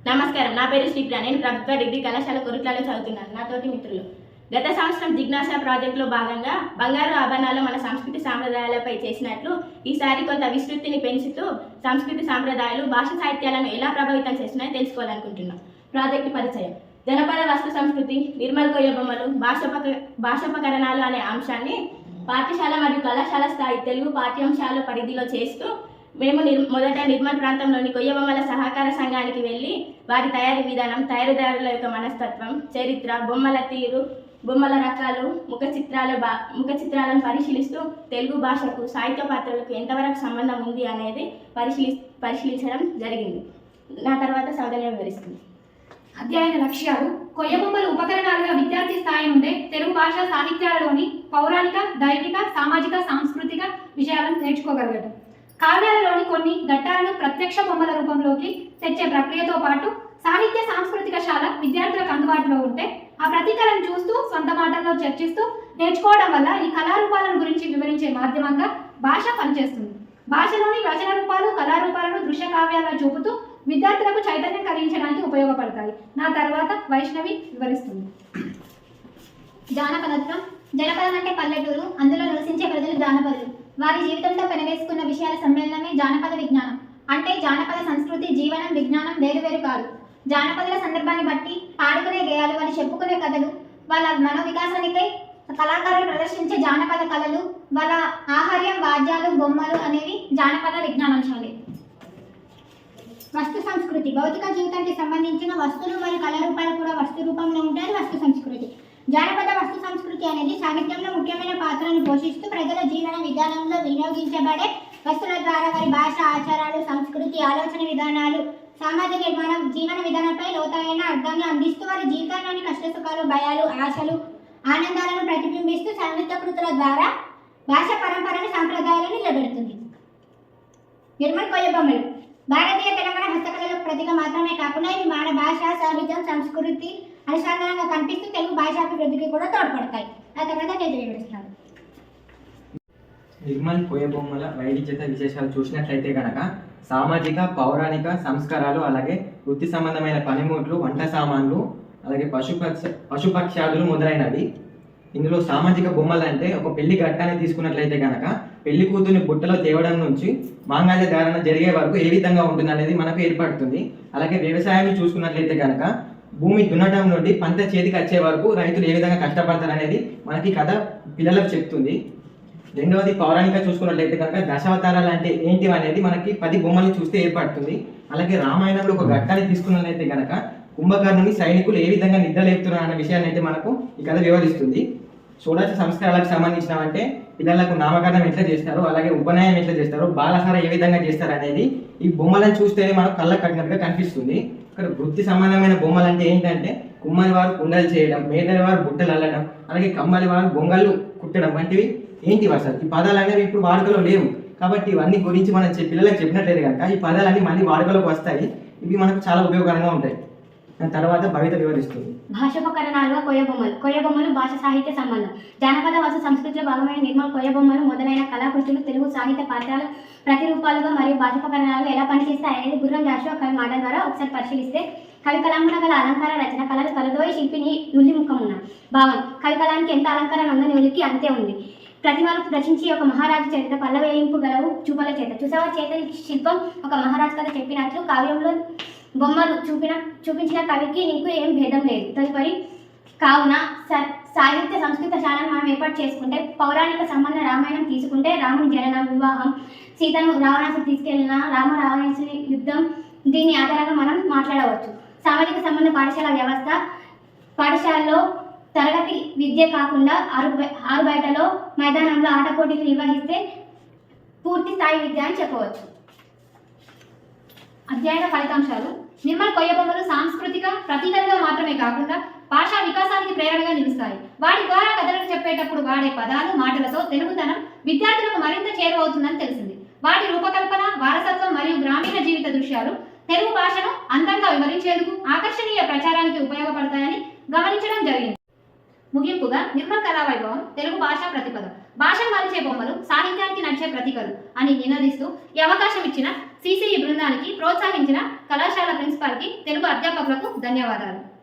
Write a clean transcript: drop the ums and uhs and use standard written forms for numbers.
నమస్కారం. నా పేరు శ్రీప్రియ. నేను ప్రభుత్వ డిగ్రీ కళాశాల కొరుట్లలో చదువుతున్నాను. నా తోటి మిత్రులు గత సంవత్సరం జిజ్ఞాస ప్రాజెక్టులో భాగంగా బంగారు ఆభరణాలు మన సంస్కృతి సాంప్రదాయాలపై చేసినట్లు ఈసారి కొంత విస్తృతిని పెంచుతూ సంస్కృతి సాంప్రదాయాలు భాష సాహిత్యాలను ఎలా ప్రభావితం చేస్తున్నాయో తెలుసుకోవాలనుకుంటున్నాం. ప్రాజెక్టు పరిచయం. జనపద వస్తు సంస్కృతి, నిర్మల్ కొయ్య బొమ్మలు, భాషోపకరణాలు అనే అంశాన్ని పాఠశాల మరియు కళాశాల స్థాయి తెలుగు పాఠ్యాంశాల పరిధిలో చేస్తూ మేము మొదట నిర్మల్ ప్రాంతంలోని కొయ్య బొమ్మల సహకార సంఘానికి వెళ్ళి వారి తయారీ విధానం, తయారీదారుల యొక్క మనస్తత్వం, చరిత్ర, బొమ్మల తీరు, బొమ్మల రకాలు, ముఖ చిత్రాలను పరిశీలిస్తూ తెలుగు భాషకు, సాహిత్య పాత్రలకు ఎంతవరకు సంబంధం ఉంది అనేది పరిశీలించడం జరిగింది. నా తర్వాత సౌజన్య వివరిస్తుంది. అధ్యయన లక్ష్యాలు. కొయ్య బొమ్మలు ఉపకరణాలుగా విద్యార్థి స్థాయి నుండే తెలుగు భాష సాహిత్యాలలోని పౌరాణిక, దైవిక, సామాజిక, సాంస్కృతిక విషయాలను నేర్చుకోగలగడం. కావ్యాలలోని కొన్ని ఘట్టాలను ప్రత్యక్ష బొమ్మల రూపంలోకి తెచ్చే ప్రక్రియతో పాటు సాహిత్య సాంస్కృతిక శాల విద్యార్థులకు అందుబాటులో ఉంటే ఆ ప్రతీకలను చూస్తూ సొంత మాటల్లో చర్చిస్తూ నేర్చుకోవడం వల్ల ఈ కళారూపాలను గురించి వివరించే మాధ్యమంగా భాష పనిచేస్తుంది. భాషలోని వచన రూపాలు, కళారూపాలను దృశ్య కావ్యాల్లో చూపుతూ విద్యార్థులకు చైతన్యం కలిగించడానికి ఉపయోగపడతాయి. నా తర్వాత వైష్ణవి వివరిస్తుంది. జానపదత్వం. జనపదం అంటే పల్లెటూరు, అందులో నివసించే ప్రజలు జానపదులు. వారి జీవితంతో పెనవేసుకున్న విషయాల సమ్మేళనమే జానపద విజ్ఞానం. అంటే జానపద సంస్కృతి, జీవనం, విజ్ఞానం వేరువేరు కాదు. జానపదుల సందర్భాన్ని బట్టి పాడుకునే గేయాలు, వాళ్ళు చెప్పుకునే కథలు, వాళ్ళ మనో వికాసానికై కళాకారులు ప్రదర్శించే జానపద కళలు, వాళ్ళ ఆహార్యం, వాద్యాలు, బొమ్మలు అనేవి జానపద విజ్ఞానాంశాలే. వస్తు సంస్కృతి. భౌతిక జీవితానికి సంబంధించిన వస్తువులు మరియు కళారూపాలు కూడా వస్తు రూపంలో ఉంటాయి. వస్తు సంస్కృతి. జానపద వస్తు సంస్కృతి అనేది సాహిత్యంలో ముఖ్యమైన పాత్రను పోషిస్తూ ప్రజల జీవన విధానంలో వినియోగించబడే వస్తువుల ద్వారా వారి భాష, ఆచారాలు, సంస్కృతి, ఆలోచన విధానాలు, సామాజిక నిర్మాణం, జీవన విధానంపై లోతైన అర్థాన్ని అందిస్తూ వారి జీవితంలోని కష్టసుఖాలు, భయాలు, ఆశలు, ఆనందాలను ప్రతిబింబిస్తూ సంయుక్త కృతుల ద్వారా భాష పరంపరని, సాంప్రదాయాలను నిలబెడుతుంది. నిర్మల్ కొయ్య బొమ్మలు భారతీయ తెలంగాణ హస్తకళల ప్రతీక మాత్రమే కాకుండా ఇవి మన భాష, సాహిత్యం, సంస్కృతి అనుసంధానంగా కనిపిస్తూ తెలుగు భాషాభివృద్ధికి కూడా తోడ్పడతాయి. ఆ తర్వాత వివరిస్తాను. నిర్మల్ కొయ్య బొమ్మల వైవిధ్యత విశేషాలు చూసినట్లయితే కనుక సామాజిక, పౌరాణిక సంస్కారాలు, అలాగే వృత్తి సంబంధమైన పనిముట్లు, వంట సామాన్లు, అలాగే పశుపక్ష్యాదులు మొదలైనవి. ఇందులో సామాజిక బొమ్మలు అంటే ఒక పెళ్లి ఘట్టాన్ని తీసుకున్నట్లయితే కనుక పెళ్లి కూతుర్ని బుట్టలో తేవడం నుంచి మాంగళ్య ధారణ జరిగే వరకు ఏ విధంగా ఉంటుంది అనేది మనకు ఏర్పడుతుంది. అలాగే వ్యవసాయాన్ని చూసుకున్నట్లయితే కనుక భూమి దున్నటం నుండి పంట చేతికి వచ్చే వరకు రైతులు ఏ విధంగా కష్టపడతారు అనేది మనకి కథ పిల్లలకు చెప్తుంది. రెండవది పౌరాణిక చూసుకున్నట్లయితే కనుక దశావతారాలు అంటే ఏంటి అనేది మనకి 10 బొమ్మల్ని చూస్తే ఏర్పడుతుంది. అలాగే రామాయణంలో ఒక ఘట్టాన్ని తీసుకున్నట్లయితే కనుక కుంభకర్ణుని సైనికులు ఏ విధంగా నిద్రలేపుతున్నారు అన్న విషయాన్ని అయితే మనకు ఈ కథ వివరిస్తుంది. షోడశ సంస్కారాలకు సంబంధించినవంటే పిల్లలకు నామకరణం ఎట్లా చేస్తారు, అలాగే ఉపనయనం ఎట్లా చేస్తారు, బాలహార ఏ విధంగా చేస్తారు అనేది ఈ బొమ్మలను చూస్తేనే మనకు కళ్ళకు కట్టినట్టుగా కనిపిస్తుంది. ఇక్కడ వృత్తి సంబంధమైన బొమ్మలు అంటే ఏంటంటే కుమ్మరి వారు కుండలు చేయడం, మేదరి వారు బుట్టలు అల్లడం, అలాగే కమ్మలి వారు బొంగళ్ళు కుట్టడం వంటివి ఏంటివి అసలు ఈ పదాలు అనేవి ఇప్పుడు వాడుకలో లేవు. కాబట్టి ఇవన్నీ గురించి మనం పిల్లలకు చెప్పినట్లయితే కనుక ఈ పదాలన్నీ మళ్ళీ వాడుకలోకి వస్తాయి. ఇవి మనకు చాలా ఉపయోగకరంగా ఉంటాయి. తర్వాత భవిత వివరిస్తుంది. భాషోపకరణాలుగా కొయ్య బొమ్మలు. కొయ్య బొమ్మలు భాష సాహిత్య సంబంధం. జానపద వస్తు సంస్కృతిలో భాగమైన నిర్మల్ కొయ్య బొమ్మలు మొదలైన కళాకృతులు తెలుగు సాహిత్య పాత్రలు ప్రతిరూపాలుగా మరియు భాషోపకరణాలుగా ఎలా పనిచేస్తాయి అనేది గుర్రం జాషువా కవి మాట ద్వారా ఒకసారి పరిశీలిస్తే కవి కళామున గల అలంకార రచన కళలు కలదోయి శిల్పిని నుల్లి ముఖమున్న భావం. కవి కళానికి ఎంత అలంకరణ ఉందో నులికి అంతే ఉంది. ప్రతిమలు రచించి ఒక మహారాజు చరిత్ర పల్లవేయింపు గలవు చూపల చేత చూసవ చేత శిల్పం ఒక మహారాజు కథ చెప్పినట్లు కావ్యంలో బొమ్మలు చూపించిన కవికి నీకు ఏం భేదం లేదు. తదుపరి కావున సాహిత్య సంస్కృత శాలను మనం ఏర్పాటు చేసుకుంటే పౌరాణిక సంబంధ రామాయణం తీసుకుంటే రాముని జననం, వివాహం, సీతను రావణాసుడు తీసుకెళ్లిన రామరావణాసుడి యుద్ధం, దీని ఆధారంగా మనం మాట్లాడవచ్చు. సామాజిక సంబంధ పాఠశాల వ్యవస్థ. పాఠశాలలో తరగతి విద్య కాకుండా ఆరు బయటలో మైదానంలో ఆట పోటీలు నిర్వహిస్తే పూర్తి స్థాయి విద్య అని చెప్పవచ్చు. అధ్యయన ఫలితాంశాలు. నిర్మల్ కొయ్య బొమ్మలు సాంస్కృతిక ప్రతీకలుగా మాత్రమే కాకుండా భాషా వికాసానికి ప్రేరణగా నిలుస్తాయి. వాటి ద్వారా కథలను చెప్పేటప్పుడు వాడే పదాలు, మాటలతో తెలుగుతనం విద్యార్థులకు మరింత చేరువవుతుందని తెలిసింది. వాటి రూపకల్పన, వారసత్వం మరియు గ్రామీణ జీవిత దృశ్యాలు తెలుగు భాషను అందంగా వివరించేందుకు ఆకర్షణీయ ప్రచారానికి ఉపయోగపడతాయని గమనించడం జరిగింది. ముగింపుగా నిర్మల్ కళా వైభవం తెలుగు భాషా ప్రతిపదం. భాషను మలిచే బొమ్మలు సాహిత్యానికి నడిచే ప్రతీకలు అని నినదిస్తూ ఈ అవకాశం ఇచ్చిన సిసిఈ బృందానికి ప్రోత్సహించిన కళాశాల ప్రిన్సిపల్ ప్రిన్సిపాల్కి, తెలుగు అధ్యాపకులకు ధన్యవాదాలు.